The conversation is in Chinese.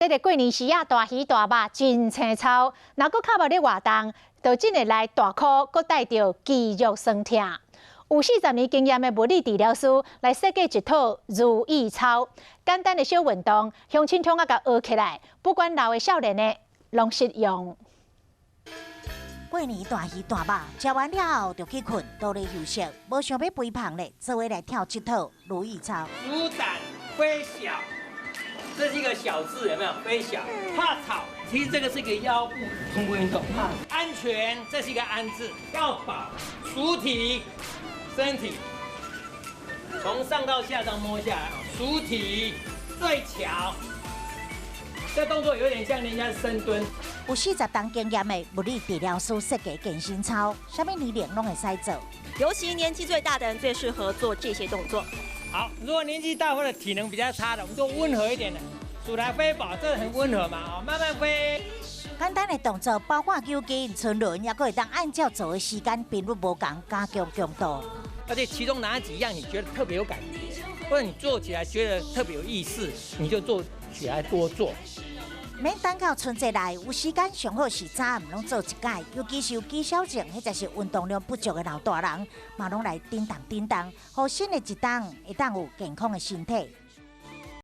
这个过年时啊，大鱼大肉真青草，若搁较无咧活动，就真会来大哭，搁带着肌肉酸痛。有40年经验的物理治疗师来设计一套如意操，简单的小运动，乡亲乡啊甲学起来，不管老的少年的，拢适用。过年大鱼大肉，食完了后就去困，倒咧休息，无想要肥胖咧，做伙来跳这套如意操。鼠胆飞小，这是一个小字，有没有？飞小，怕吵。其实这个是一个腰部通过运动。安全，这是一个安字，要保鼠体，身体从上到下这样摸下来，鼠体最巧。这动作有点像人家深蹲。有40档经验的物理治疗师设计健身操，什么年龄拢会使做。尤其年纪最大的人最适合做这些动作。好，如果年纪大或者体能比较差的，我们做温和一点的，鼠来飞宝，这很温和嘛，慢慢飞。简单的动作包括扭筋、存轮，也可会当按照做的时间频率无同，加强强度。而且其中哪几样你觉得特别有感觉，或者你做起来觉得特别有意思，你就做起来多做。免等到春节来，有时间上好是早暗拢做一届，尤其是有肌少症或者是运动量不足的老大人，嘛拢来叮当叮当，互新的一档会当有健康的身体。